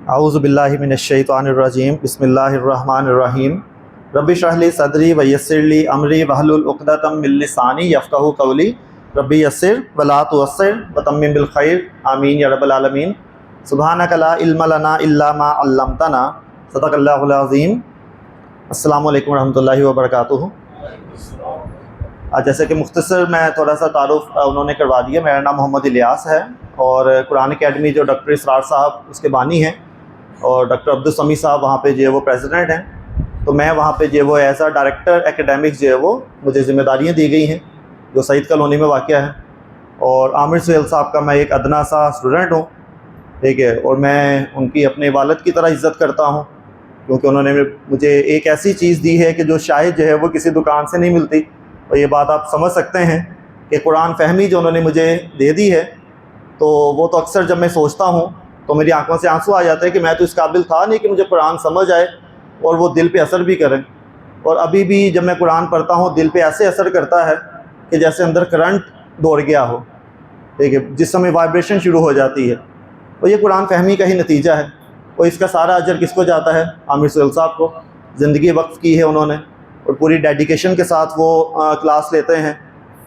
औज़ुबिल्लाहि मिनश्शैतानिर्रजीम बिस्मिल्लाहिर्रहमानिर्रहीम रब्बि इश्रह ली सदरी व यस्सिर ली अमरी वहलुल उक़दतम मिन लिसानी यफ़क़हू क़ौली रब्बि यस्सिर व ला तुअस्सिर व तम्मिम बिल खैर आमीन या रब्बल आलमीन। सुब्हानक ला इल्म लना इल्ला मा अल्लमतना सदक़ल्लाहुल अज़ीम। अस्सलामु अलैकुम रहमतुल्लाहि व बरकातुहू। आज जैसे कि मुख्तसर मैं थोड़ा सा तारुफ़ उन्होंने करवा दिया। मेरा नाम मोहम्मद इलियास है और कुरान अकेडमी जो डॉक्टर इसरार साहब उसके बानी हैं और डॉक्टर अब्दुल समी साहब वहाँ पे जो है वो प्रेसिडेंट हैं। तो मैं वहाँ पे जो है वो एज आ डायरेक्टर एकेडमिक्स जो है वो मुझे ज़िम्मेदारियाँ दी गई हैं जो सईद कॉलोनी में वाक़या है। और आमिर सुहेल साहब का मैं एक अदना सा स्टूडेंट हूँ, ठीक है। और मैं उनकी अपने वालिद की तरह इज़्ज़त करता हूँ क्योंकि उन्होंने मुझे एक ऐसी चीज़ दी है कि जो शायद जो है वो किसी दुकान से नहीं मिलती। और ये बात आप समझ सकते हैं कि कुरान फ़हमी जो उन्होंने मुझे दे दी है, तो वो तो अक्सर जब मैं सोचता हूँ तो मेरी आंखों से आंसू आ जाते हैं कि मैं तो इस काबिल था नहीं कि मुझे कुरान समझ आए और वो दिल पे असर भी करे। और अभी भी जब मैं कुरान पढ़ता हूँ दिल पे ऐसे असर करता है कि जैसे अंदर करंट दौड़ गया हो, ठीक है, जिस समय वाइब्रेशन शुरू हो जाती है। तो ये कुरान फ़हमी का ही नतीजा है और इसका सारा अजर किसको जाता है? आमिर सुहेल साहब को। ज़िंदगी वक्फ़ की है उन्होंने और पूरी डेडिकेशन के साथ वो क्लास लेते हैं।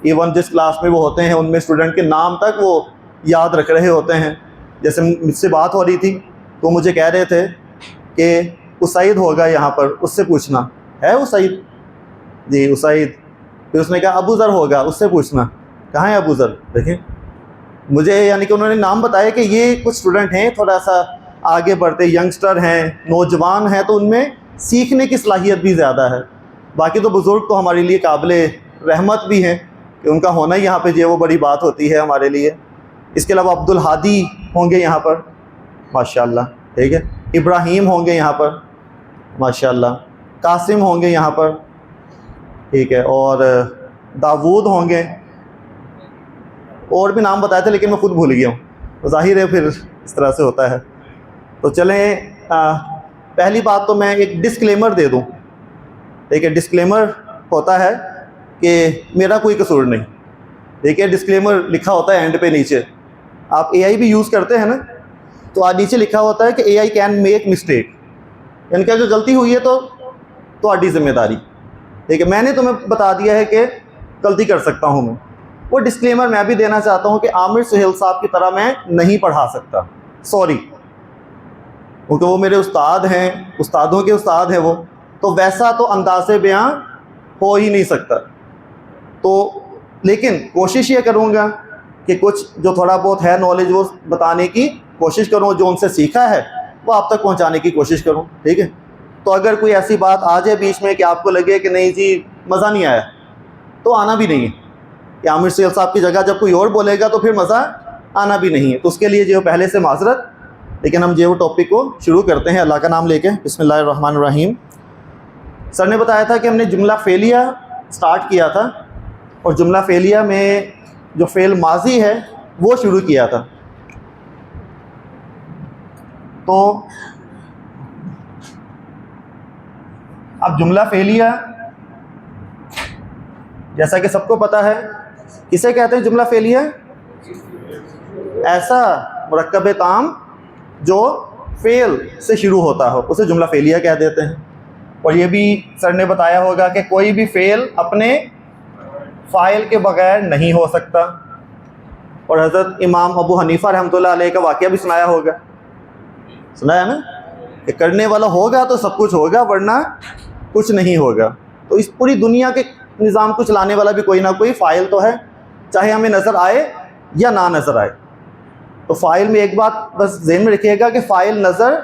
इवन जिस क्लास में वो होते हैं उनमें स्टूडेंट के नाम तक वो याद रख रहे होते हैं। जैसे मुझसे बात हो रही थी तो मुझे कह रहे थे कि उसाइद होगा यहाँ पर, उससे पूछना है। उसाइद जी उसाइद। फिर उसने कहा अबू ज़र होगा, उससे पूछना कहाँ है अबू ज़र। देखें मुझे यानी कि उन्होंने नाम बताया कि ये कुछ स्टूडेंट हैं थोड़ा सा आगे बढ़ते, यंगस्टर हैं, नौजवान हैं, तो उनमें सीखने की सलाहियत भी ज़्यादा है। बाकी तो बुज़ुर्ग तो हमारे लिए काबिल रहमत भी हैं कि उनका होना ही यहाँ पे जो है वो बड़ी बात होती है हमारे लिए। इसके अलावा अब्दुल हादी होंगे यहाँ पर माशाल्लाह, ठीक है। इब्राहीम होंगे यहाँ पर माशाल्लाह। कासिम होंगे यहाँ पर, ठीक है। और दाऊद होंगे, और भी नाम बताए थे लेकिन मैं खुद भूल गया हूँ। तो ज़ाहिर है फिर इस तरह से होता है। तो चलें, पहली बात तो मैं एक डिस्क्लेमर दे दूँ, ठीक है। डिस्क्लेमर होता है कि मेरा कोई कसूर नहीं, ठीक है। डिस्क्लेमर लिखा होता है एंड पे नीचे। आप एआई भी यूज़ करते हैं ना, तो आज नीचे लिखा होता है कि एआई कैन मेक मिस्टेक, यानी कि अगर गलती हुई है तो आड़ी जिम्मेदारी, ठीक है। मैंने तुम्हें बता दिया है कि गलती कर सकता हूँ मैं। वो डिस्क्लेमर मैं भी देना चाहता हूँ कि आमिर सुहेल साहब की तरह मैं नहीं पढ़ा सकता, सॉरी, क्योंकि वो मेरे उस्ताद हैं, उस्तादों के उस्ताद हैं वो। तो वैसा तो अंदाज़े बयां हो ही नहीं सकता। तो लेकिन कोशिश ये करूँगा कि कुछ जो थोड़ा बहुत है नॉलेज वो बताने की कोशिश करूँ, जो उनसे सीखा है वो आप तक पहुँचाने की कोशिश करूँ, ठीक है। तो अगर कोई ऐसी बात आ जाए बीच में कि आपको लगे कि नहीं जी मज़ा नहीं आया, तो आना भी नहीं है कि आमिर सुहेल साहब की जगह जब कोई और बोलेगा तो फिर मज़ा आना भी नहीं है। तो उसके लिए जो पहले से माजरत। लेकिन हम जो टॉपिक को शुरू करते हैं अल्लाह का नाम लेके। बिस्मिल्लाहिर्रहमानिर्रहीम। सर ने बताया था कि हमने जुमला फ़ेलिया स्टार्ट किया था और जुमला फ़ेलिया में जो फ़ेल माजी है वो शुरू किया था। तो अब जुमला फ़ेलिया जैसा कि सबको पता है, किसे कहते हैं जुमला फ़ेलिया? ऐसा मुरक्कब ताम जो फ़ेल से शुरू होता हो उसे जुमला फ़ेलिया कह देते हैं। और ये भी सर ने बताया होगा कि कोई भी फ़ेल अपने फ़ाइल के बग़ैर नहीं हो सकता। और हज़रत इमाम अबू हनीफ़ा रहमतुल्लाह अलैह का वाक़या भी सुनाया होगा, सुनाया ना, कि करने वाला होगा तो सब कुछ होगा वरना कुछ नहीं होगा। तो इस पूरी दुनिया के निज़ाम को चलाने वाला भी कोई ना कोई फ़ाइल तो है, चाहे हमें नज़र आए या ना नज़र आए। तो फ़ाइल में एक बात बस ज़हन में रखिएगा कि फ़ाइल नज़र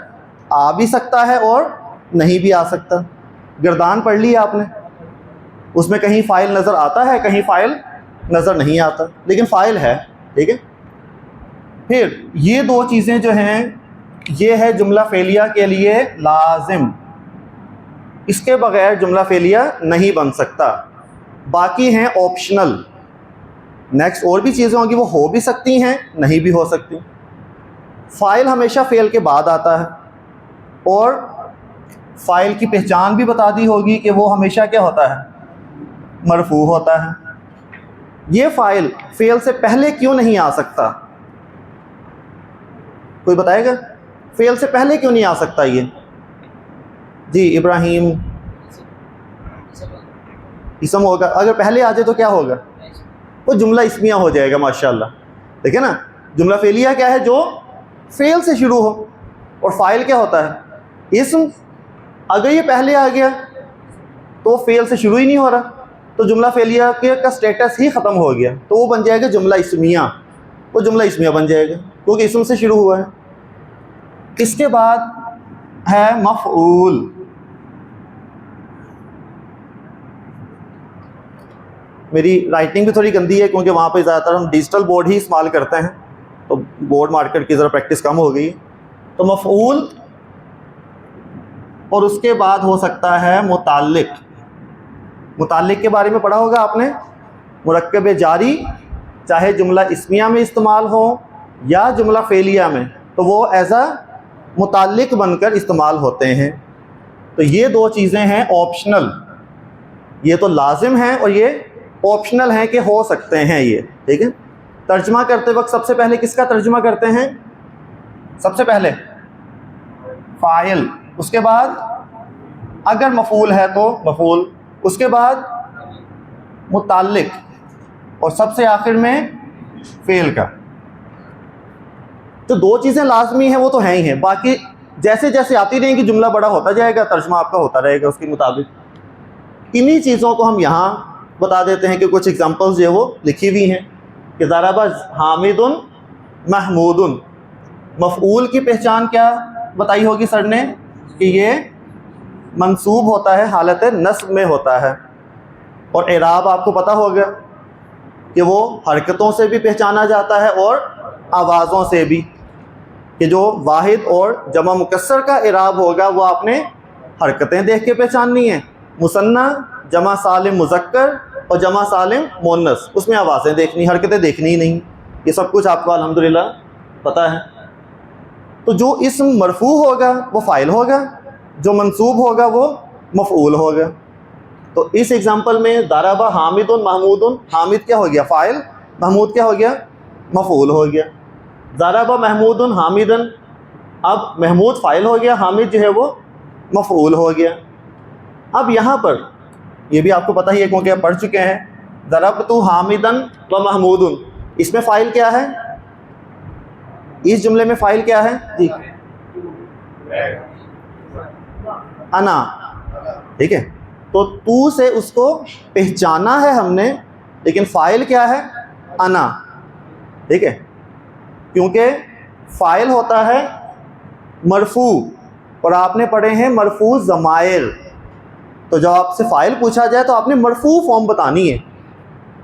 आ भी सकता है और नहीं भी आ सकता। गिरदान पढ़ ली आपने, उसमें कहीं फ़ाइल नज़र आता है, कहीं फ़ाइल नज़र नहीं आता, लेकिन फ़ाइल है, ठीक है। फिर ये दो चीज़ें जो हैं ये है जुमला फ़ेलिया के लिए लाजिम, इसके बग़ैर जुमला फ़ेलिया नहीं बन सकता। बाकी हैं ऑप्शनल। नेक्स्ट और भी चीज़ें होंगी, वो हो भी सकती हैं नहीं भी हो सकती। फ़ाइल हमेशा फ़ेल के बाद आता है और फ़ाइल की पहचान भी बता दी होगी कि वो हमेशा क्या होता है? मरफ़ू होता है। ये फ़ाइल फ़ेल से पहले क्यों नहीं आ सकता? कोई बताएगा? फेल से पहले क्यों नहीं आ सकता ये? जी इब्राहिम, इसम होगा। अगर पहले आ जाए तो क्या होगा? वो जुमला इस्मिया हो जाएगा माशाल्लाह। देखिए ना, जुमला फेलिया क्या है? जो फेल से शुरू हो। और फाइल क्या होता है? इस्म। अगर ये पहले आ गया तो फेल से शुरू ही नहीं हो रहा, तो जुमला फेलिया के का स्टेटस ही ख़त्म हो गया, तो वो बन जाएगा जुमला इस्मिया। वो जुमला इस्मिया बन जाएगा क्योंकि इस्म से शुरू हुआ है। इसके बाद है मफ़ऊल। मेरी राइटिंग भी थोड़ी गंदी है क्योंकि वहाँ पे ज़्यादातर हम डिजिटल बोर्ड ही इस्तेमाल करते हैं, तो बोर्ड मार्कर की ज़रा प्रैक्टिस कम हो गई। तो मफ़ऊल, और उसके बाद हो सकता है मुताल्लिक। मुताल्लिक के बारे में पढ़ा होगा आपने। मुरक्कब जारी चाहे जुमला इस्मिया में इस्तेमाल हो या जुमला फेलिया में, तो वो एज अ मुताल्लिक बनकर इस्तेमाल होते हैं। तो ये दो चीज़ें हैं ऑप्शनल। ये तो लाजिम हैं और ये ऑप्शनल हैं कि हो सकते हैं ये, ठीक है। तर्जमा करते वक्त सबसे पहले किसका तर्जमा करते हैं? सबसे पहले फ़ाइल, उसके बाद अगर मफ़ूल है तो मफ़ूल, उसके बाद मुताल्लिक, और सबसे आखिर में फ़ेल का। तो दो चीज़ें लाजमी हैं, वो तो हैं ही हैं। बाकी जैसे जैसे आती रहेंगी जुमला बड़ा होता जाएगा, तर्जमा आपका होता रहेगा उसके मुताबिक। इन्हीं चीज़ों को हम यहाँ बता देते हैं कि कुछ एग्जांपल्स जो है वो लिखी हुई हैं कि ज़राबा हामिदुन महमूदुन। मफ़ऊल की पहचान क्या बताई होगी सर ने? कि ये मंसूब होता है, हालत नस्ब में होता है। और एराब आपको पता होगा कि वो हरकतों से भी पहचाना जाता है और आवाज़ों से भी, कि जो वाहिद और जमा मुकस्सर का एराब होगा वो आपने हरकतें देख के पहचाननी है। मुसन्ना, जमा सालिम मुज़क्कर और जमा सालिम मुअन्नस, उसमें आवाज़ें देखनी, हरकतें देखनी ही नहीं। ये सब कुछ आपको अल्हम्दुलिल्लाह पता है। तो जो इस्म मरफू होगा वो फ़ाइल होगा, जो मंसूब होगा वो मफ़ऊल होगा। तो इस एग्ज़ाम्पल में दरबा हामिदुन महमूदुन, हामिद क्या हो गया? फ़ाइल, महमूद क्या हो गया? मफ़ऊल हो गया। दरबा महमूदुन हामिदन, अब महमूद फ़ाइल हो गया, हामिद जो है वो मफ़ऊल हो गया। अब यहाँ पर ये भी आपको पता ही है क्योंकि आप पढ़ चुके हैं, दरबतु हामिदन व महमूदुन, इसमें फ़ाइल क्या है? इस जुमले में फ़ाइल क्या है जी? अना, ठीक है। तो तू से उसको पहचाना है हमने, लेकिन फ़ाइल क्या है? अना, ठीक है। क्योंकि फ़ाइल होता है मरफू और आपने पढ़े हैं मरफू ज़माइर। तो जब आपसे फ़ाइल पूछा जाए तो आपने मरफू फॉर्म बतानी है,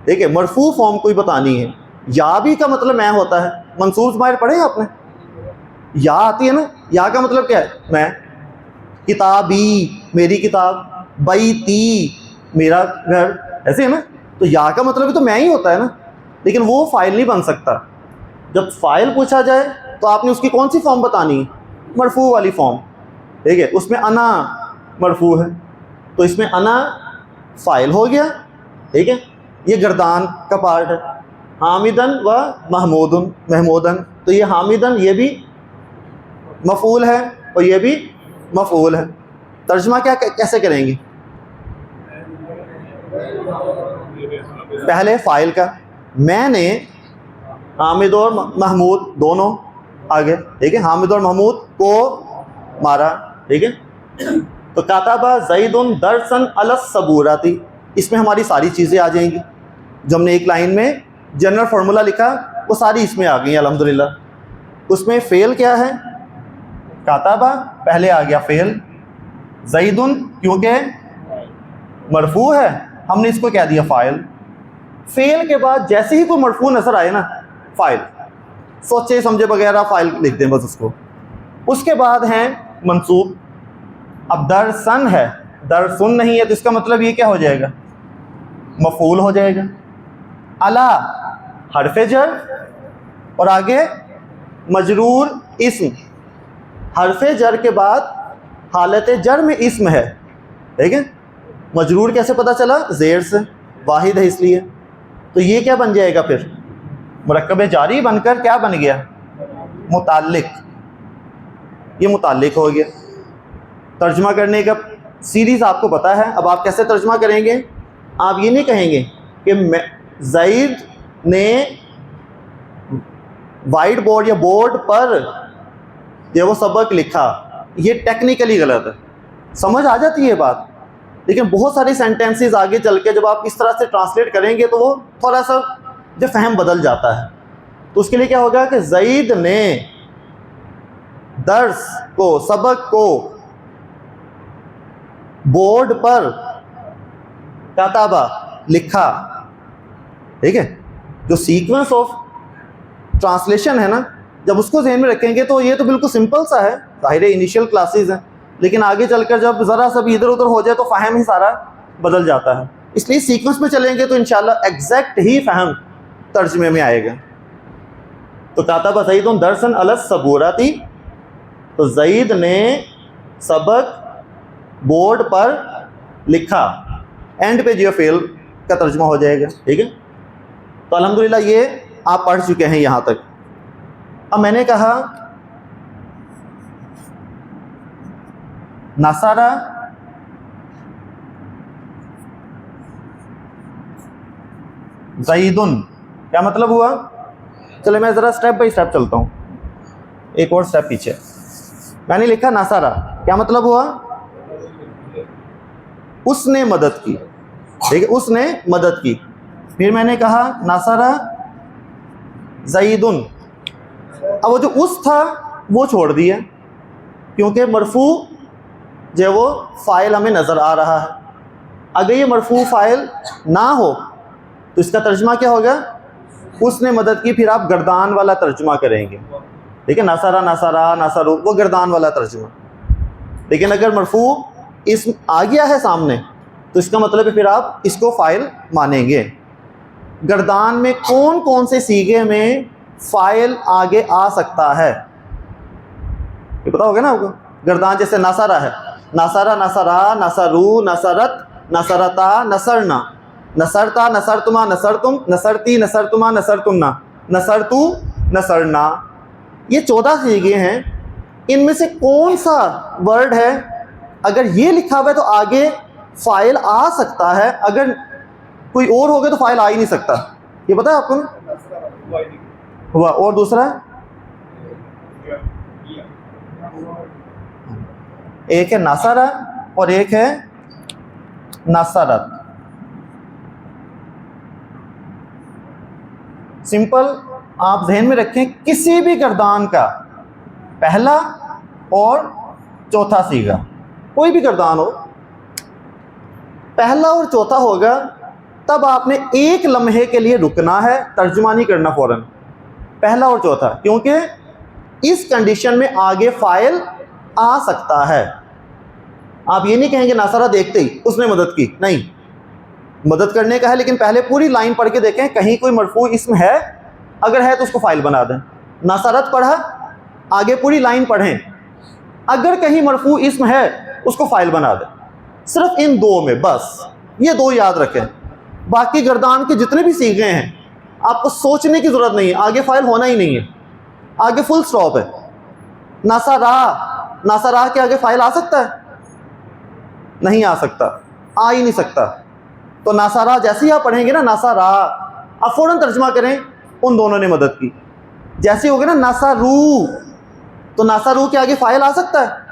ठीक है, मरफू फॉर्म कोई बतानी है। या भी का मतलब मैं होता है। मंसूब ज़माइर पढ़े आपने? या आती है ना, या का मतलब क्या है? मैं। किताबी, मेरी किताब। बैती, मेरा घर, ऐसे है ना। तो या का मतलब भी तो मैं ही होता है ना, लेकिन वो फ़ाइल नहीं बन सकता। जब फ़ाइल पूछा जाए तो आपने उसकी कौन सी फॉर्म बतानी है? मरफू वाली फॉर्म, ठीक है। उसमें अना मरफू है, तो इसमें अना फ़ाइल हो गया, ठीक है। ये गर्दान का पार्ट है। हामिदन व महमूदन, महमूदन, तो ये हामिदन ये भी मफ़ऊल है और ये भी मफ़ऊल है। तर्जमा क्या कैसे करेंगे? पहले फ़ाइल का, मैंने हामिद और महमूद दोनों आगे, ठीक है, हामिद और महमूद को मारा, ठीक है। तो कातबा ज़ैदुन दरसन अलस सबूराती, इसमें हमारी सारी चीज़ें आ जाएंगी। जो हमने एक लाइन में जनरल फार्मूला लिखा वो सारी इसमें आ गई अल्हम्दुलिल्लाह। उसमें फ़ेल क्या है? कातबा, पहले आ गया फ़ेल। ज़ैदुन क्योंकि मरफू है, हमने इसको क्या दिया? फ़ाइल। फ़ेल के बाद जैसे ही कोई मरफू नज़र आए ना, फ़ाइल, सोचे समझे वगैरह फ़ाइल लिख दें बस उसको। उसके बाद हैं मंसूब। अब दरसन है, दरसुन नहीं है, तो इसका मतलब ये क्या हो जाएगा? मफ़ऊल हो जाएगा। अला हरफ़े जर और आगे मजरूर इस्म। हरफ़े जर के बाद हालत जर में इस्म है, ठीक है। मजरूर कैसे पता चला? ज़ेर से, वाहिद है इसलिए। तो ये क्या बन जाएगा फिर? मुरक्कब जारी बनकर क्या बन गया? मुताल्लिक। ये मुताल्लिक हो गया। तर्जुमा करने का सीरीज़ आपको पता है। अब आप कैसे तर्जुमा करेंगे? आप ये नहीं कहेंगे कि ज़ैद ने वाइट बोर्ड या बोर्ड पर ये वो सबक लिखा। ये टेक्निकली गलत है। समझ आ जाती है बात, लेकिन बहुत सारी सेंटेंसेस आगे चल के जब आप इस तरह से ट्रांसलेट करेंगे तो वो थोड़ा सा जो फहम बदल जाता है। तो उसके लिए क्या होगा कि ज़ैद ने दर्स को, सबक को बोर्ड पर कताबा लिखा। ठीक है, जो सीक्वेंस ऑफ ट्रांसलेशन है ना, जब उसको ध्यान में रखेंगे तो ये तो बिल्कुल सिंपल सा है, ज़ाहिर है इनिशियल क्लासेस हैं, लेकिन आगे चलकर जब ज़रा सा भी इधर उधर हो जाए तो फ़हम ही सारा बदल जाता है। इसलिए सीक्वेंस में चलेंगे तो इंशाल्लाह एग्जैक्ट ही फ़हम तर्जमे में आएगा। तो कातबा ज़ैदुन दरसन अला सबूरती, तो ज़ैद ने सबक बोर्ड पर लिखा। एंड पे जो फेल का तर्जुमा हो जाएगा। ठीक है, तो अल्हम्दुलिल्लाह ये आप पढ़ चुके हैं यहाँ तक। अब मैंने कहा नसारा ज़ैदुन, क्या मतलब हुआ? चलो मैं ज़रा स्टेप बाई स्टेप चलता हूँ, एक और स्टेप पीछे। मैंने लिखा नसारा, क्या मतलब हुआ? उसने मदद की। ठीक है, उसने मदद की। फिर मैंने कहा नसारा ज़ैदुन। अब वो जो उस था वो छोड़ दिया, क्योंकि मरफू जो वो फ़ाइल हमें नज़र आ रहा है। अगर ये मरफू फ़ाइल ना हो तो इसका तर्जुमा क्या होगा? उसने मदद की। फिर आप गर्दान वाला तर्जुमा करेंगे। ठीक है, नसारा नसारा नसरू, वो गर्दान वाला तर्जुमा। लेकिन अगर मरफू इसम आ गया है सामने तो इसका मतलब है फिर आप इसको फ़ाइल मानेंगे। गर्दान में कौन कौन से सीगे में फ़ाइल आगे आ सकता है ये पता होगा ना आपको। गर्दान जैसे नसारा है, नसारा नसरा नसरू नसरत नसरता नसरना, नसरता नसरतुमा नसरतुम नसरती नसरतुमा नसरतुन्ना, नसरतु नसरना। ये 14 सीगे हैं। इनमें से कौन सा वर्ड है अगर ये लिखा हुआ है तो आगे फ़ाइल आ सकता है, अगर कोई और हो गया तो फ़ाइल आ ही नहीं सकता? ये पता है आपको ना? हुआ। और दूसरा एक है नसरा और एक है नसरत। सिंपल आप ध्यान में रखें, किसी भी गर्दान का पहला और चौथा सीगा, कोई भी गर्दान हो, पहला और चौथा होगा, तब आपने एक लम्हे के लिए रुकना है, तर्जुमा नहीं करना फ़ौरन। पहला और चौथा, क्योंकि इस कंडीशन में आगे फ़ाइल आ सकता है। आप ये नहीं कहेंगे नसरा देखते ही उसने मदद की, नहीं, मदद करने का है, लेकिन पहले पूरी लाइन पढ़ के देखें कहीं कोई मरफू इसम है, अगर है तो उसको फ़ाइल बना दें। नसरत पढ़ा, आगे पूरी लाइन पढ़ें, अगर कहीं मरफू इसम है उसको फ़ाइल बना दें। सिर्फ इन दो में, बस ये दो याद रखें। बाकी गर्दान के जितने भी सीखे हैं आपको सोचने की ज़रूरत नहीं है, आगे फ़ाइल होना ही नहीं है, आगे फुल स्टॉप है। नसरा, नसरा के आगे फ़ाइल आ सकता है? नहीं आ सकता, आ ही नहीं सकता। तो नसरा जैसे ही आप पढ़ेंगे ना, नसरा, आप फ़ौरन तर्जुमा करें उन दोनों ने मदद की। जैसे हो गया ना नसरू, तो नसरू के आगे फ़ाइल आ सकता है?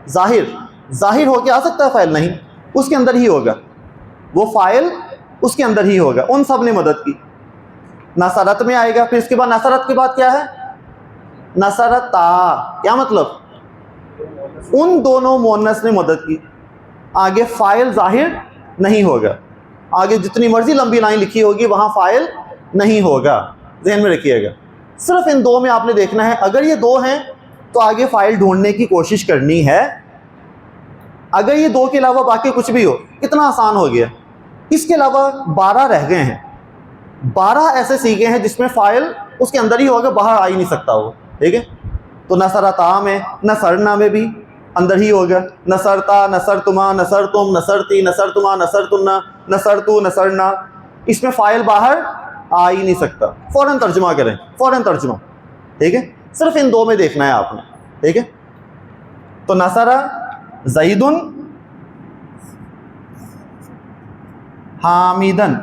ज़ाहिर होके आ सकता है फ़ाइल? नहीं, उसके अंदर ही होगा वो फ़ाइल, उसके अंदर ही होगा। उन सब ने मदद की, नसरत में आएगा। फिर इसके बाद नसरत के बाद क्या है? नसरता। क्या मतलब? उन दोनों मुअन्नस ने मदद की, आगे फ़ाइल ज़ाहिर नहीं होगा। आगे जितनी मर्ज़ी लंबी लाइन लिखी होगी वहाँ फ़ाइल नहीं होगा, ध्यान में रखिएगा। सिर्फ इन दो में आपने देखना है, अगर ये दो हैं तो आगे फ़ाइल ढूंढने की कोशिश करनी है। अगर ये दो के अलावा बाकी कुछ भी हो, कितना आसान हो गया। इसके अलावा 12 रह गए हैं, 12 ऐसे सीखे हैं जिसमें फ़ाइल उसके अंदर ही होगा, बाहर आ ही नहीं सकता वो। ठीक है, तो नसरता में, नसरना में भी अंदर ही होगा। नसरता, नसरतुमा, नसरतुम, नसरती, नसरतुमा, नसरतुन्ना, नसरतु, नसरना, इसमें फ़ाइल बाहर आ ही नहीं सकता। फ़ौरन तर्जुमा करें, फ़ौरन तर्जुमा। ठीक है, सिर्फ इन दो में देखना है आपने। ठीक है। तो नसरा ज़ैदुन हामिदन,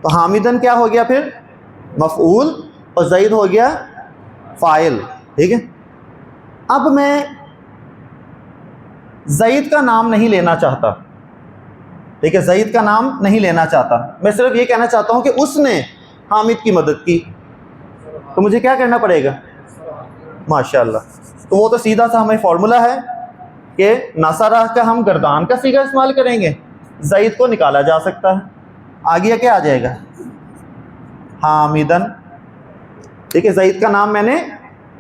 तो हामिदन क्या हो गया फिर? मफ़ऊल, और ज़ैद हो गया फ़ाइल। ठीक है। अब मैं ज़ैद का नाम नहीं लेना चाहता, ठीक है, ज़ैद का नाम नहीं लेना चाहता, मैं सिर्फ ये कहना चाहता हूँ कि उसने हामिद की मदद की, तो मुझे क्या करना पड़ेगा? माशाअल्लाह। तो वो तो सीधा सा हमें फॉर्मूला है कि नसरा का हम गर्दान का सीगा इस्तेमाल करेंगे, ज़ैद को निकाला जा सकता है। आगे क्या आ जाएगा? हामिदन। ठीक है, ज़ैद का नाम मैंने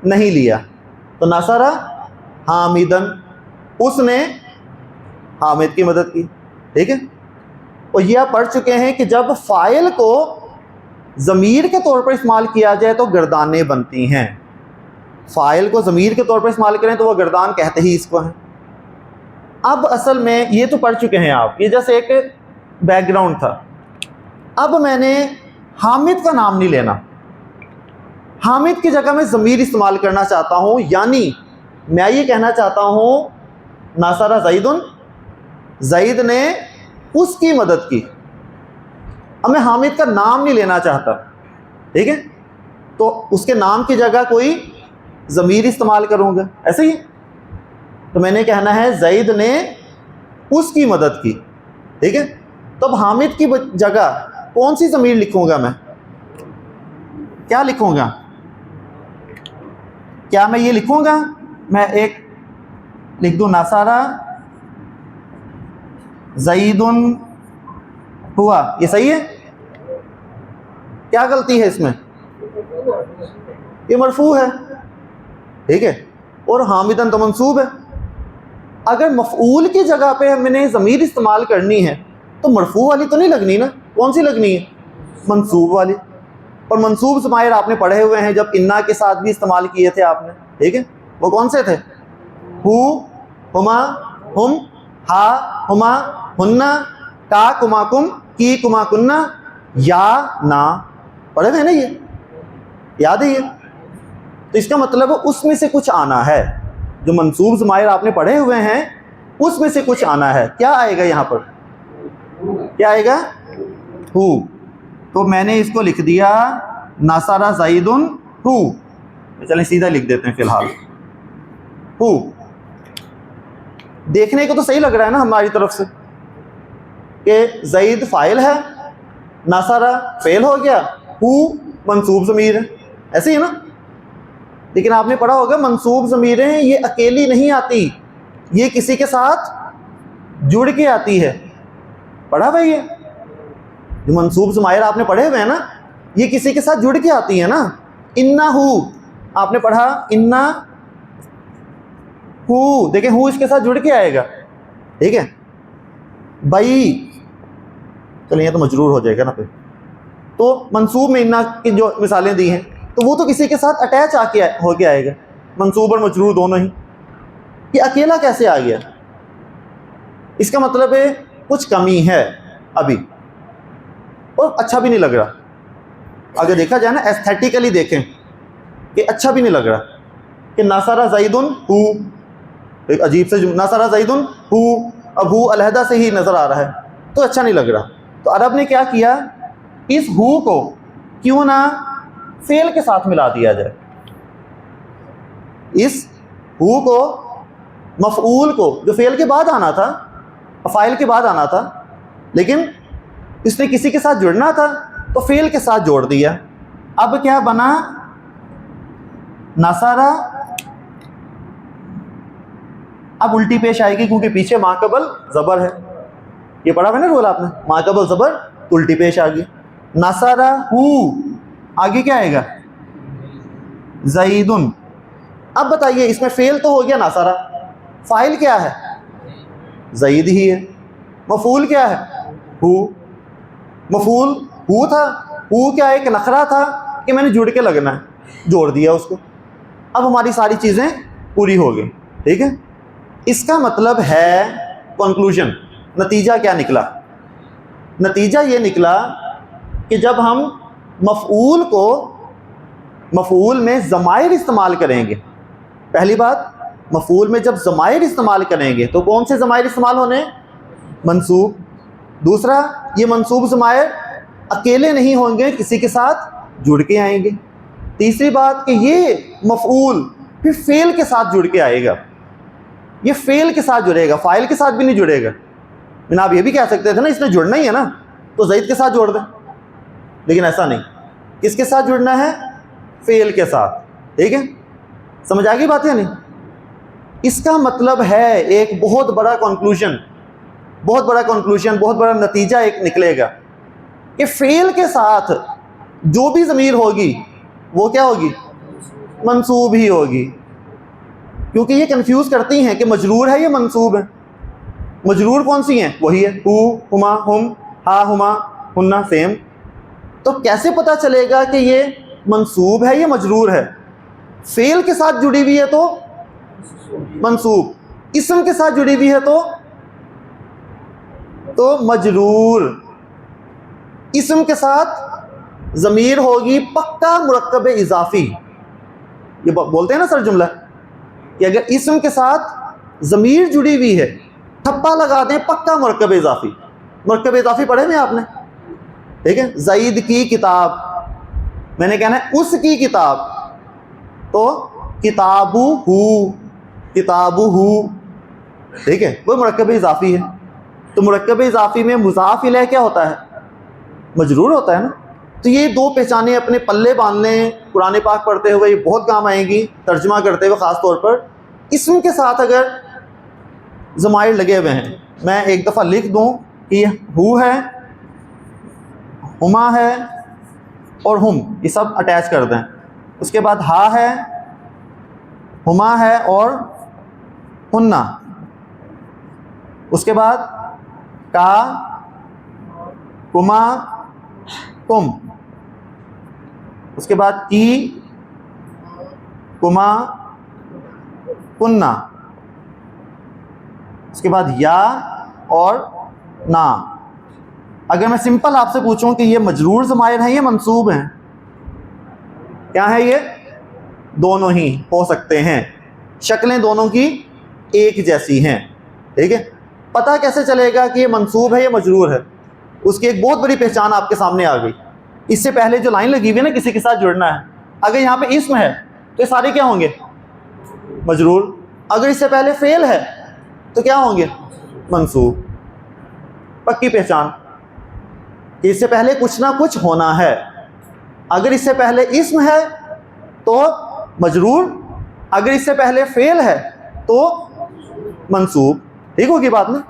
नहीं लिया, तो नसरा हामिदन, उसने हामिद की मदद की। ठीक है। और ये आप पढ़ चुके हैं कि जब फ़ाइल को ज़मीर के तौर पर इस्तेमाल किया जाए तो गर्दानें बनती हैं। फ़ाइल को ज़मीर के तौर पर इस्तेमाल करें तो वह गर्दान कहते ही इसको हैं। अब असल में ये तो पढ़ चुके हैं आप, ये जैसे एक बैकग्राउंड था। अब मैंने हामिद का नाम नहीं लेना, हामिद की जगह मैं ज़मीर इस्तेमाल करना चाहता हूँ, यानी मैं ये कहना चाहता हूँ नसरा ज़ैदुन, ज़ैद ने उसकी मदद की। अब मैं हामिद का नाम नहीं लेना चाहता, ठीक है, तो उसके नाम की जगह कोई ज़मीर इस्तेमाल करूँगा, ऐसे ही। तो मैंने कहना है ज़ैद ने उसकी मदद की। ठीक है। तो अब हामिद की जगह कौन सी ज़मीर लिखूँगा मैं? क्या लिखूँगा? क्या मैं ये लिखूँगा, मैं एक लिख दूँ नसरा ज़ैदुन हुआ, ये सही है? क्या गलती है इसमें? ये मरफू है, ठीक है, और हामिदन तो मंसूब है। अगर मफ़ऊल की जगह पे मैंने ज़मीर इस्तेमाल करनी है तो मरफू वाली तो नहीं लगनी ना, कौन सी लगनी है? मंसूब वाली। और मंसूब ज़माइर आपने पढ़े हुए हैं, जब इन्ना के साथ भी इस्तेमाल किए थे आपने, ठीक है, वो कौन से थे? हु, हुमा, हुम, हा, हुमा, हुन्ना, का, कुमा, कुम, की, कुमा, कुन्ना, या, ना, पढ़े हुए ना, ये याद है ये? तो इसका मतलब उसमें से कुछ आना है, जो मंसूब ज़माइर आपने पढ़े हुए हैं उसमें से कुछ आना है। क्या आएगा यहाँ पर? क्या आएगा? हु। तो मैंने इसको लिख दिया नसरा ज़ैदुन हु। चलें सीधा लिख देते हैं फ़िलहाल हु। देखने को तो सही लग रहा है ना हमारी तरफ से कि ज़ैद फ़ाइल है, नसरा फ़ेल हो गया, हु मंसूब ज़मीर है, ऐसे ही ना। लेकिन आपने पढ़ा होगा मंसूब ज़मीरें ये अकेली नहीं आती, ये किसी के साथ जुड़ के आती है। पढ़ा भाई, ये जो मंसूब ज़माइर आपने पढ़े हुए हैं ना, ये किसी के साथ जुड़ के आती है ना। इन्ना हु आपने पढ़ा, इन्ना हु, देखें हु इसके साथ जुड़ के आएगा, ठीक है। भाई चलिए ये तो मजरूर हो जाएगा ना फिर। तो मंसूब में इन्ना की जो मिसालें दी हैं तो वो तो किसी के साथ अटैच आके हो के आएगा, मंसूब और मजरूर दोनों ही। ये अकेला कैसे आ गया? इसका मतलब है कुछ कमी है अभी, और अच्छा भी नहीं लग रहा। अगर देखा जाए ना, एस्थेटिकली देखें कि अच्छा भी नहीं लग रहा कि नसरा ज़ैदुन हु, एक अजीब से नसरा ज़ैदुन हु, अब हु अलहदा से ही नज़र आ रहा है तो अच्छा नहीं लग रहा। तो अरब ने क्या किया, इस हु को क्यों ना फेल के साथ मिला दिया जाए। इस हु को, मफ़ऊल को, जो फेल के बाद आना था, फ़ाइल के बाद आना था, लेकिन इसने किसी के साथ जुड़ना था तो फेल के साथ जोड़ दिया। अब क्या बना? नसरा, अब उल्टी पेश आएगी क्योंकि पीछे माकबल ज़बर है, ये पढ़ा है ना रोल आपने, माकबल ज़बर उल्टी पेश आ गई। नसरा हु, आगे क्या आएगा? ज़ैदुन। अब बताइए इसमें फेल तो हो गया नसरा, फ़ाइल क्या है? ज़ैद ही है। मफ़ऊल क्या है? हु। मफ़ऊल हु था, हु क्या एक नखरा था कि मैंने जुड़ के लगना है, जोड़ दिया उसको। अब हमारी सारी चीज़ें पूरी हो गई, ठीक है। इसका मतलब है कंक्लूजन, नतीजा क्या निकला? नतीजा ये निकला कि जब हम मफ़ऊल को, मफ़ऊल में ज़माइर इस्तेमाल करेंगे, पहली बात, मफूल में जब ज़माइर इस्तेमाल करेंगे तो कौन से ज़माइर इस्तेमाल होने? मंसूब। दूसरा, ये मंसूब ज़माइर अकेले नहीं होंगे, किसी के साथ जुड़ के आएंगे। तीसरी बात कि ये मफूल फिर फ़ेल के साथ जुड़ के आएगा, ये फ़ेल के साथ जुड़ेगा, फ़ाइल के साथ भी नहीं जुड़ेगा। लेकिन आप ये भी कह सकते थे ना इसमें जुड़ना ही है ना, तो ज़ैद के साथ जोड़ दें, लेकिन ऐसा नहीं। किसके साथ जुड़ना है? फ़ेल के साथ। ठीक है, समझ आ गई बात है नहीं? इसका मतलब है एक बहुत बड़ा कंक्लूजन, बहुत बड़ा नतीजा एक निकलेगा कि फ़ेल के साथ जो भी ज़मीर होगी वो क्या होगी? मंसूब ही होगी। क्योंकि ये कंफ्यूज करती हैं कि मजरूर है या मंसूब है। मजरूर कौन सी हैं? वही है, हु, हुमा, हुम, हा, हुमा, हुन्ना, सेम। तो कैसे पता चलेगा कि ये मंसूब है या मजरूर है? फ़ेल के साथ जुड़ी हुई है तो मंसूब, इस्म के साथ जुड़ी हुई है तो मजरूर। इस्म के साथ ज़मीर होगी पक्का मुरक्कब इजाफी। ये बोलते हैं ना सर जुमला कि अगर इस्म के साथ ज़मीर जुड़ी हुई है, ठप्पा लगा दें पक्का मुरक्कब इजाफी। मुरक्कब इजाफी पढ़े हुए आपने? ठीक है, ज़ईद की किताब, मैंने कहना है उसकी किताब, तो किताबु हु, ठीक है, वो मुरक्कब इजाफी है। तो मुरक्कब इजाफी में मुज़ाफ इलैह क्या होता है? मजरूर होता है ना। तो ये दो पहचानें अपने पल्ले बांध लें, कुरान पाक पढ़ते हुए ये बहुत काम आएंगी, तर्जुमा करते हुए ख़ास तौर पर। इस्म के साथ अगर ज़माइर लगे हुए हैं, मैं एक दफ़ा लिख दूं कि हु है, हुमा है और हुम, ये सब अटैच कर दें। उसके बाद हा है, हुमा है और हुन्ना। उसके बाद का, कुमा, कुम। उसके बाद की, कुमा, कुन्ना। उसके बाद या और ना। अगर मैं सिंपल आपसे पूछूं कि ये मजरूर ज़माइर हैं या मंसूब हैं, क्या है ये? दोनों ही हो सकते हैं, शक्लें दोनों की एक जैसी हैं। ठीक है, पता कैसे चलेगा कि ये मंसूब है या मजरूर है? उसकी एक बहुत बड़ी पहचान आपके सामने आ गई। इससे पहले जो लाइन लगी हुई है ना, किसी के साथ जुड़ना है, अगर यहाँ पे इस्म है तो ये सारे क्या होंगे? मजरूर। अगर इससे पहले फ़ेल है तो क्या होंगे? मंसूब। पक्की पहचान कि इससे पहले कुछ ना कुछ होना है। अगर इससे पहले इस्म है तो मजरूर, अगर इससे पहले फ़ेल है तो मंसूब। ठीक होगी बात में?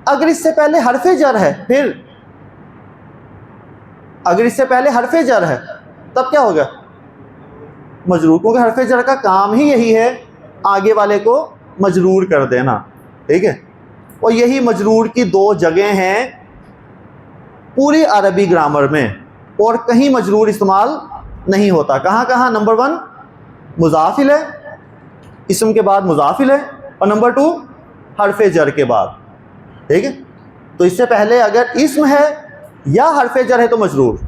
अगर इससे पहले हरफ़े जर है, फिर अगर इससे पहले हरफ़े जर है तब क्या होगा? मजरूर, क्योंकि हरफ़े जर का काम ही यही है आगे वाले को मजरूर कर देना। ठीक है, और यही मजरूर की दो जगह हैं पूरी अरबी ग्रामर में, और कहीं मजरूर इस्तेमाल नहीं होता। कहाँ कहाँ? नंबर 1 मुज़ाफ़ इलैह, इस्म के बाद मुज़ाफ़ इलैह, और नंबर 2 हरफ़े जर के बाद। ठीक है, तो इससे पहले अगर इस्म है या हरफ़े जर है तो मजरूर,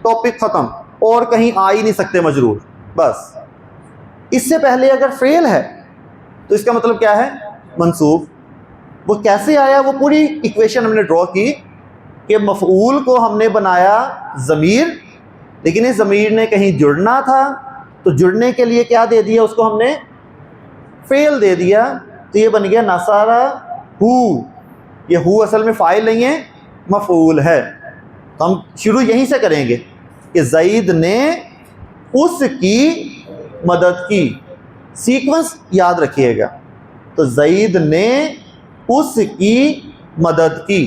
टॉपिक ख़त्म, और कहीं आ ही नहीं सकते मजरूर। बस इससे पहले अगर फ़ेल है तो इसका मतलब क्या है? मंसूब। वो कैसे आया? वो पूरी इक्वेशन हमने ड्रॉ की कि मफ़ऊल को हमने बनाया ज़मीर, लेकिन इस ज़मीर ने कहीं जुड़ना था, तो जुड़ने के लिए क्या दे दिया उसको? हमने फ़ेल दे दिया, तो ये बन गया नसारा हु। ये हु असल में फ़ाइल नहीं है, मफ़ऊल है। तो हम शुरू यहीं से करेंगे कि ज़ईद ने उसकी मदद की। सीक्वेंस याद रखिएगा, तो ज़ईद ने उसकी मदद की।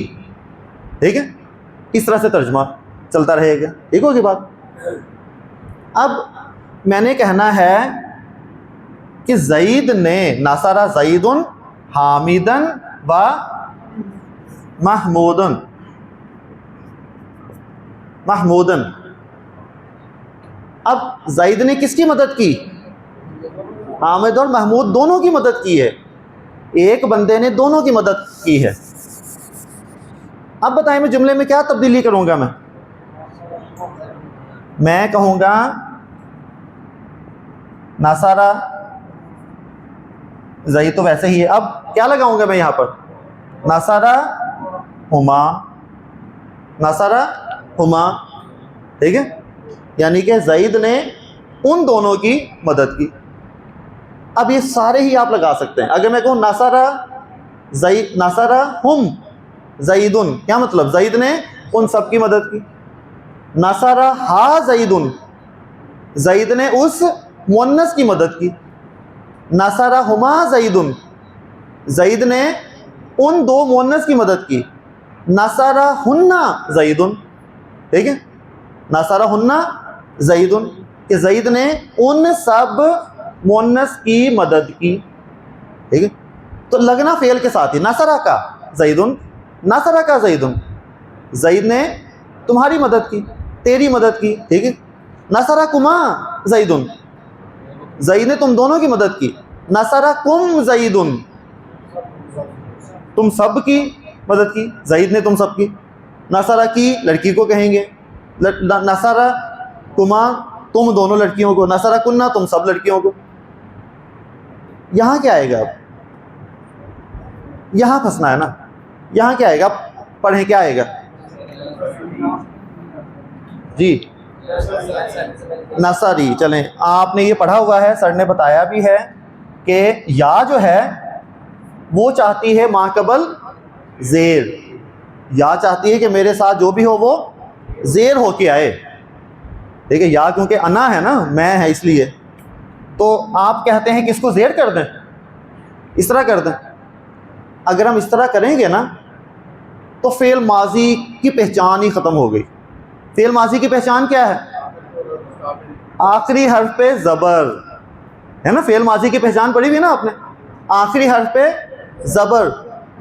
ठीक है, इस तरह से तर्जुमा चलता रहेगा। ठीक होगी बात? अब मैंने कहना है कि ज़ईद ने, नसरा ज़ईदुन हामिदन व महमूदन, अब ज़ईद ने किसकी मदद की? हामिद और महमूद दोनों की मदद की है। एक बंदे ने दोनों की मदद की है। अब बताएं मैं जुमले में क्या तब्दीली करूंगा? मैं कहूँगा नसरा जईद तो वैसे ही है। अब क्या लगाऊंगा मैं यहाँ पर, नसरा हुमा, नसरा हुमा, ठीक है, यानी कि जईद ने उन दोनों की मदद की। अब ये सारे ही आप लगा सकते हैं। अगर मैं कहूँ नसरा जईद, नसरा हुम जईदुन, क्या मतलब, जईद ने उन सब की मदद की। नसरा हा जईदुन, जईद ने उस मुअन्नस की मदद की। नसरा हुमा जईदुन, जईद ने उन दो मुअन्नस की मदद की। नसरा हुन्ना जईदुन, ठीक है, नसरा हुन्ना जईदुन, कि जईद ने उन सब मुअन्नस की मदद की, ठीक है। तो लगना फेल के साथ ही, नसरा का जईदुन, नसरा का जईदुन, जईद ने तुम्हारी मदद की, तेरी मदद की, ठीक है। नसरा कुमा जईदुन, जईद ने तुम दोनों की मदद की। नसरा कुम जईदुन, तुम सब की मदद की, जईद ने तुम सब की। नसरा की लड़की को कहेंगे, नसरा कुमा तुम दोनों लड़कियों को, नसरा कुन्ना तुम सब लड़कियों को। यहाँ क्या आएगा, अब यहाँ फंसना है ना, यहाँ क्या आएगा, पढ़ें क्या आएगा जी, नसरी। चलें, आपने ये पढ़ा हुआ है, सर ने बताया भी है कि या जो है वो चाहती है माकबल जेर, या चाहती है कि मेरे साथ जो भी हो वो जेर होके आए, ठीक है। या क्योंकि अना है ना, मैं है, इसलिए तो आप कहते हैं कि इसको जेर कर दें, इस तरह कर दें। अगर हम इस तरह करेंगे ना तो फेल माजी की पहचान ही ख़त्म हो गई। फेल माजी की पहचान क्या है, आखिरी हर्फ पे ज़बर, है ना। फेल माजी की पहचान पढ़ी हुई ना आपने, आखिरी हर्फ पे ज़बर।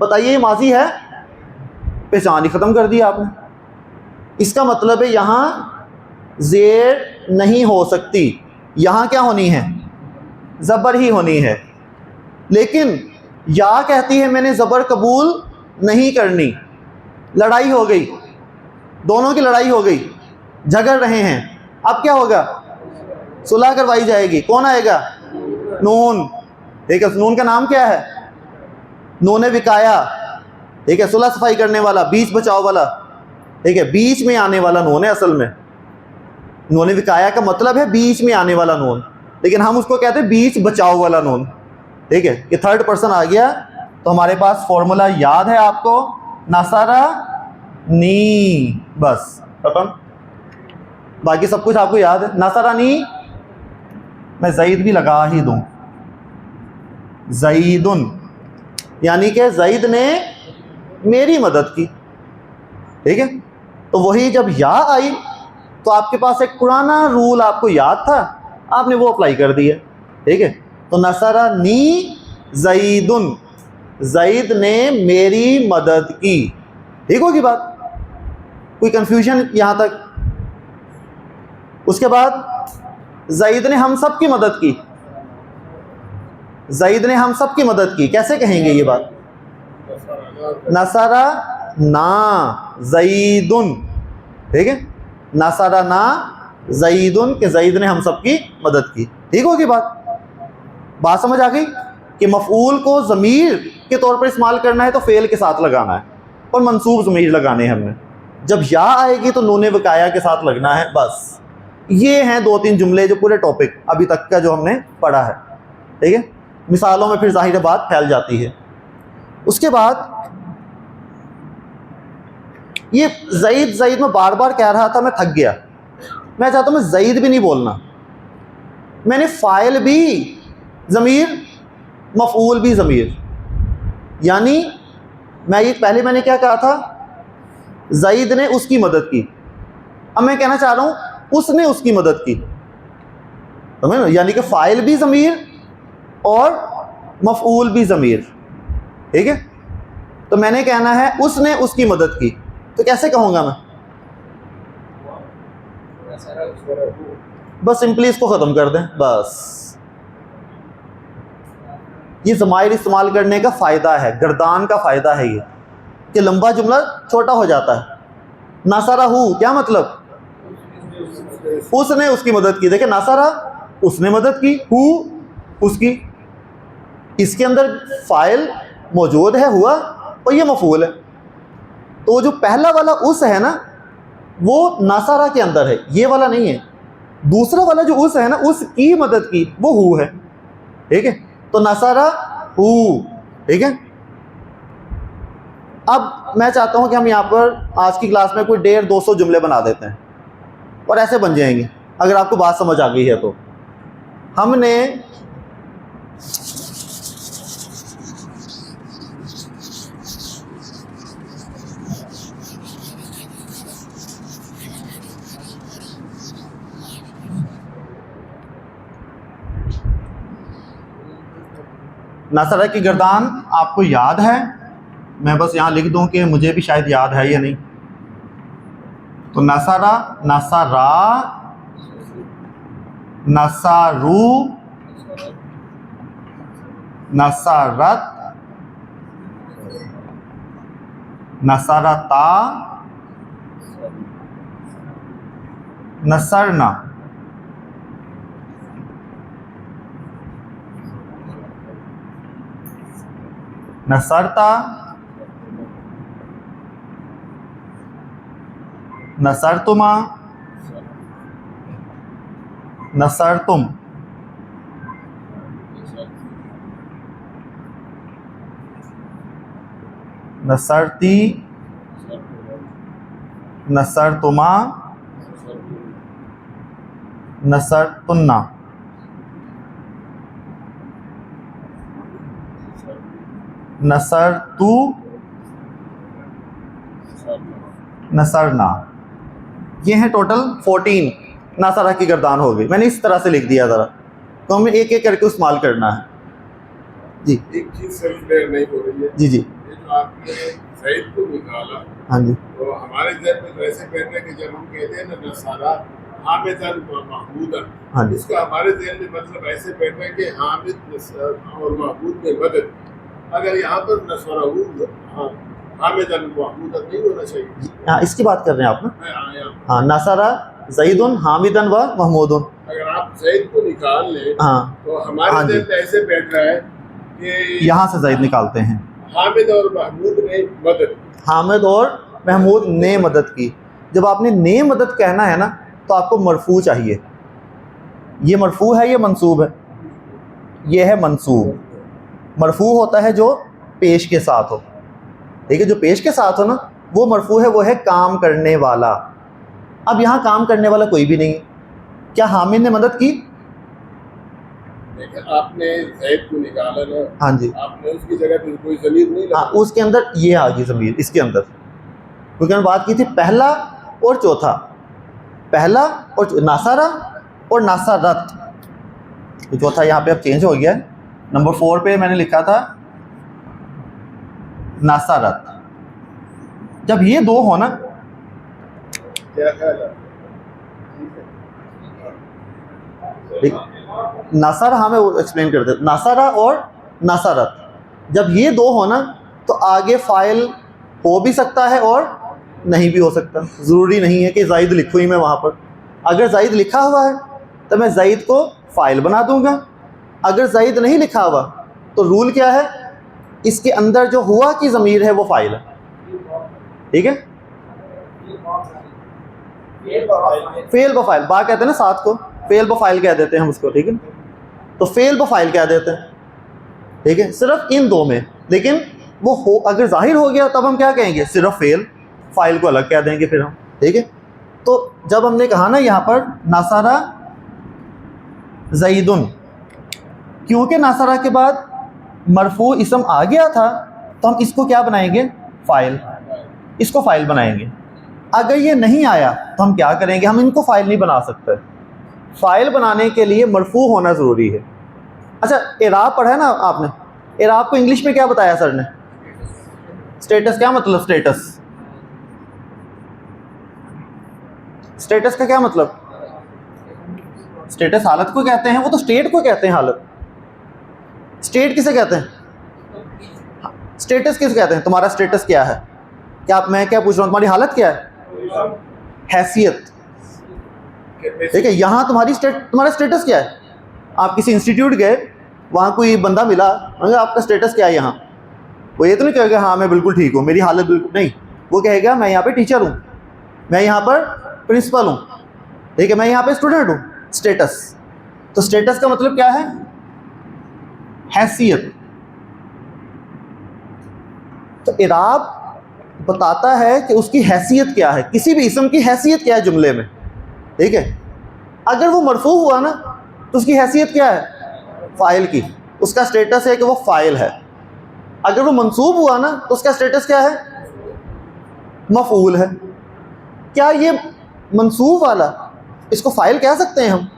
बताइए ये माजी है, पहचान ही ख़त्म कर दी आपने। इसका मतलब है यहाँ ज़ेर नहीं हो सकती, यहाँ क्या होनी है, ज़बर ही होनी है। लेकिन या कहती है मैंने ज़बर कबूल नहीं करनी, लड़ाई हो गई, दोनों की लड़ाई हो गई, झगड़ रहे हैं, अब क्या होगा, सुलह करवाई जाएगी। कौन आएगा, नून, ठीक है। नून का नाम क्या है, नून विकाया, ठीक है, सुलह सफाई करने वाला, बीच बचाव वाला, ठीक है, बीच में आने वाला नून है असल में। नून विकाया का मतलब है बीच में आने वाला नून, लेकिन हम उसको कहते हैं बीच बचाव वाला नून, ठीक है, कि थर्ड पर्सन आ गया। तो हमारे पास फॉर्मूला याद है आपको, नसरा नी, बस खत्म, बाकी सब कुछ आपको याद है। नसरा नी, मैं जईद भी लगा ही दूं, जईदुन, यानी कि जईद ने मेरी मदद की, ठीक है। तो वही जब या आई तो आपके पास एक पुराना रूल आपको याद था, आपने वो अप्लाई कर दिया, ठीक है। तो नसरा नी जईदुन, जईद ने मेरी मदद की, ठीक होगी बात, कोई कंफ्यूजन यहाँ तक। उसके बाद जईद ने हम सब की मदद की, जईद ने हम सब की मदद की, कैसे कहेंगे ये बात, नसरा ना जईदुन, ठीक है, नसरा ना जईदुन, के जईद ने हम सब की मदद की, ठीक होगी बात समझ आ गई कि मफऊल को ज़मीर के तौर पर इस्तेमाल करना है तो फेल के साथ लगाना है, और मंसूब ज़मीर लगाने हैं हमने। जब या आएगी तो नूने वकाया के साथ लगना है, बस। ये हैं दो तीन जुमले जो पूरे टॉपिक अभी तक का जो हमने पढ़ा है, ठीक है। मिसालों में फिर जाहिर बात फैल जाती है। उसके बाद ये जईद जईद में बार बार कह रहा था, मैं थक गया, मैं चाहता हूँ मैं जईद भी नहीं बोलना, मैंने फ़ाइल भी ज़मीर, मफ़ऊल भी ज़मीर, यानी मैं ये पहले मैंने क्या कहा था, जईद ने उसकी मदद की, अब मैं कहना चाह रहा हूँ उसने उसकी मदद की, समझ ना, यानी कि फ़ाइल भी ज़मीर और मफ़ऊल भी ज़मीर, ठीक है। तो मैंने कहना है उसने उसकी मदद की, तो कैसे कहूँगा मैं, बस सिंपली इसको ख़त्म कर दें, बस। ये ज़माइर इस्तेमाल करने का फ़ायदा है, गर्दान का फ़ायदा है ये, कि लंबा जुमला छोटा हो जाता है। नसरा हु क्या मतलब, उसने उसकी मदद की, देखिए नसरा उसने मदद की, हु उसकी, इसके अंदर फ़ाइल मौजूद है हुआ और ये मफ़ूल है। तो जो पहला वाला उस है ना वो नासारा के अंदर है, ये वाला नहीं है। दूसरा वाला जो उस है ना उसकी मदद की वो हु है, ठीक है। तो नासारा हु, ठीक है। अब मैं चाहता हूं कि हम यहाँ पर आज की क्लास में कोई 150-200 जुमले बना देते हैं और ऐसे बन जाएंगे। अगर आपको बात समझ आ गई है तो हमने नासरा की गर्दान आपको याद है? मैं बस यहाँ लिख दूँ कि मुझे भी शायद याद है या नहीं। तो नसरा, नसरा, नसरू, नसरत, नसरता, नसरना। नसरता, नसरतुमा, नसरतुम, नसरती, नसरतुमा, नसरतुन्ना। नसरतु, नसरना। ये हैं टोटल 14 नासरा की गर्दान हो गई। मैंने इस तरह से लिख दिया ज़रा, तो हमें एक एक करके इस्तेमाल करना है। जी एक चीज सेल्फ क्लियर नहीं हो रही है। जी जी ये जो आपने सईद को निकाला, हाँ जी तो हमारे ज़हन में तो ऐसे कहते हैं कि जब हम कहते हैं ना नसारा हामिदन व महमूदन, हाँ जी। इसका हमारे ज़हन में मतलब ऐसे कहते हैं कि हामिद और महमूद में मदद। अगर यहाँ पर नसरा हामिदन महमूदन नहीं होना चाहिए। हाँ, इसकी बात कर रहे हैं आप ना? मैं आया, हाँ, नसरा ज़ईदुन हामिदन व महमूदुन। अगर आप सईद को निकाल लें हाँ तो हमारे हाँ जी। ज़हन में ऐसे बैठ रहा है कि यहाँ से ज़ईद निकालते हैं। हामिद और महमूद ने मदद, हामिद और महमूद ने मदद की। जब आपने ने मदद कहना है ना तो आपको मरफू चाहिए। ये मरफू है, ये मंसूब है, ये है मंसूब। मरफू होता है जो पेश के साथ हो, ठीक है। जो पेश के साथ हो ना वो मरफू है, वो है काम करने वाला। अब यहाँ काम करने वाला कोई भी नहीं है। क्या हामिद ने मदद की? देखिए आपने ज़ैद को निकाला ना, हाँ जी। आपने उसकी जगह पे कोई ज़मीर नहीं हाँ, लगा। उसके अंदर ये आ गई ज़मीर, इसके अंदर, क्योंकि हमने बात की थी पहला और चौथा, पहला और नासारा और नासारत। तो चौथा यहाँ पे अब चेंज हो गया है। नंबर 4 पे मैंने लिखा था नासारत। जब ये दो हो ना, क्या ख्याल है? नासारा हमें एक्सप्लेन कर दे। नासारा और नासारत, जब ये दो हो ना तो आगे फ़ाइल हो भी सकता है और नहीं भी हो सकता। ज़रूरी नहीं है कि ज़ाइद लिखूँ ही मैं वहाँ पर। अगर ज़ाइद लिखा हुआ है तो मैं ज़ाइद को फ़ाइल बना दूँगा। अगर ज़ाइद नहीं लिखा हुआ तो रूल क्या है, इसके अंदर जो हुआ की ज़मीर है वो फ़ाइल है, ठीक है। फेल बफ़ाइल बा कहते हैं ना साथ को, फेल बफ़ाइल कह देते हैं हम उसको, ठीक है। तो फेल बफ़ाइल कह देते हैं, ठीक है, सिर्फ इन दो में। लेकिन वो हो अगर ज़ाहिर हो गया तब हम क्या कहेंगे, सिर्फ फेल, फ़ाइल को अलग कह देंगे फिर हम, ठीक है। तो जब हमने कहा ना यहाँ पर नासारा ज़ईदुन, क्योंकि नासारा के बाद मरफू इसम आ गया था तो हम इसको क्या बनाएंगे, फ़ाइल, इसको फ़ाइल बनाएंगे। अगर ये नहीं आया तो हम क्या करेंगे, हम इनको फ़ाइल नहीं बना सकते। फ़ाइल बनाने के लिए मरफू होना ज़रूरी है। अच्छा, इराब पढ़ा है ना आपने? इराब को इंग्लिश में क्या बताया सर ने? स्टेटस। क्या मतलब स्टेटस? स्टेटस का क्या मतलब? स्टेटस हालत को कहते हैं, वो तो स्टेट को कहते हैं हालत। स्टेट किसे कहते हैं? स्टेटस किसे कहते हैं? तुम्हारा स्टेटस क्या है? क्या मैं क्या पूछ रहा हूँ, तुम्हारी हालत क्या है? हैसियत, ठीक है। यहाँ तुम्हारा स्टेटस क्या है? आप किसी इंस्टीट्यूट गए वहाँ कोई बंदा मिला, मैंने आपका स्टेटस क्या है यहाँ, वो ये तो नहीं कहेगा हाँ मैं बिल्कुल ठीक हूँ, मेरी हालत बिल्कुल नहीं, वो कहेगा मैं यहाँ पे टीचर हूँ, मैं यहाँ पर प्रिंसिपल हूँ, ठीक है, मैं यहाँ पे स्टूडेंट हूँ। स्टेटस, तो स्टेटस का मतलब क्या है? हैसियत। तो इराब बताता है कि उसकी हैसियत क्या है, किसी भी इसम की हैसियत क्या है जुमले में, ठीक है। अगर वो मरफू हुआ ना तो उसकी हैसियत क्या है? फ़ाइल की, उसका स्टेटस है कि वो फ़ाइल है। अगर वो मंसूब हुआ ना तो उसका स्टेटस क्या है? मफ़ऊल है। क्या ये मंसूब वाला, इसको फ़ाइल कह सकते हैं हम?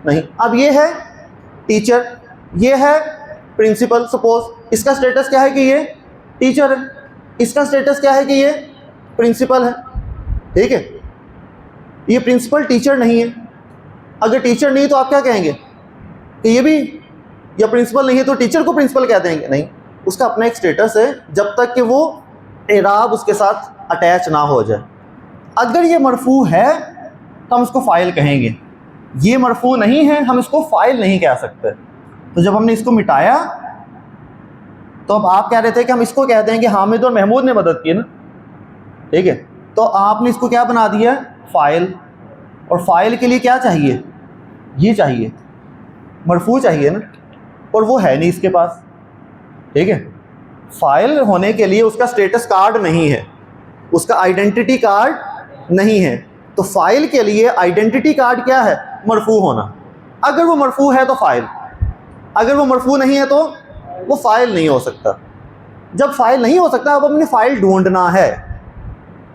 नहीं। अब ये है टीचर, ये है प्रिंसिपल, सपोज इसका स्टेटस क्या है कि ये टीचर है, इसका स्टेटस क्या है कि ये प्रिंसिपल है, ठीक है। ये प्रिंसिपल टीचर नहीं है। अगर टीचर नहीं तो आप क्या कहेंगे कि ये भी, या प्रिंसिपल नहीं है तो टीचर को प्रिंसिपल कह देंगे? नहीं, उसका अपना एक स्टेटस है जब तक कि वो इराब उसके साथ अटैच ना हो जाए। अगर ये मरफू है तो हम उसको फ़ाइल कहेंगे, ये मरफू नहीं है हम इसको फ़ाइल नहीं कह सकते। तो जब हमने इसको मिटाया तो अब आप कह रहे थे कि हम इसको कहते हैं कि हामिद और महमूद ने मदद की ना, ठीक है। तो आपने इसको क्या बना दिया? फ़ाइल। और फ़ाइल के लिए क्या चाहिए? ये चाहिए, मरफू चाहिए ना, और वो है नहीं इसके पास, ठीक है। फ़ाइल होने के लिए उसका स्टेटस कार्ड नहीं है, उसका आइडेंटिटी कार्ड नहीं है। तो फ़ाइल के लिए आइडेंटिटी कार्ड क्या है? मरफू होना। अगर वो मरफू है तो फ़ाइल, अगर वो मरफू नहीं है तो वो फ़ाइल नहीं हो सकता। जब फ़ाइल नहीं हो सकता, अब हमने फ़ाइल ढूंढना है,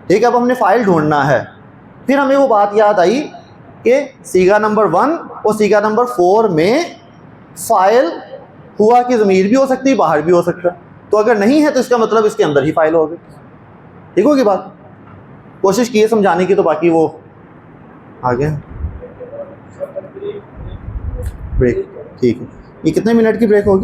ठीक है। अब हमने फ़ाइल ढूंढना है, फिर हमें वो बात याद आई कि सीगा नंबर 1 और सीगा नंबर 4 में फ़ाइल हुआ की ज़मीर भी हो सकती है, बाहर भी हो सकता है। तो अगर नहीं है तो इसका मतलब इसके अंदर ही फ़ाइल होगी, ठीक होगी बात। कोशिश की है समझाने की, तो बाकी वो आगे ब्रेक, ठीक है। ये कितने मिनट की ब्रेक होगी?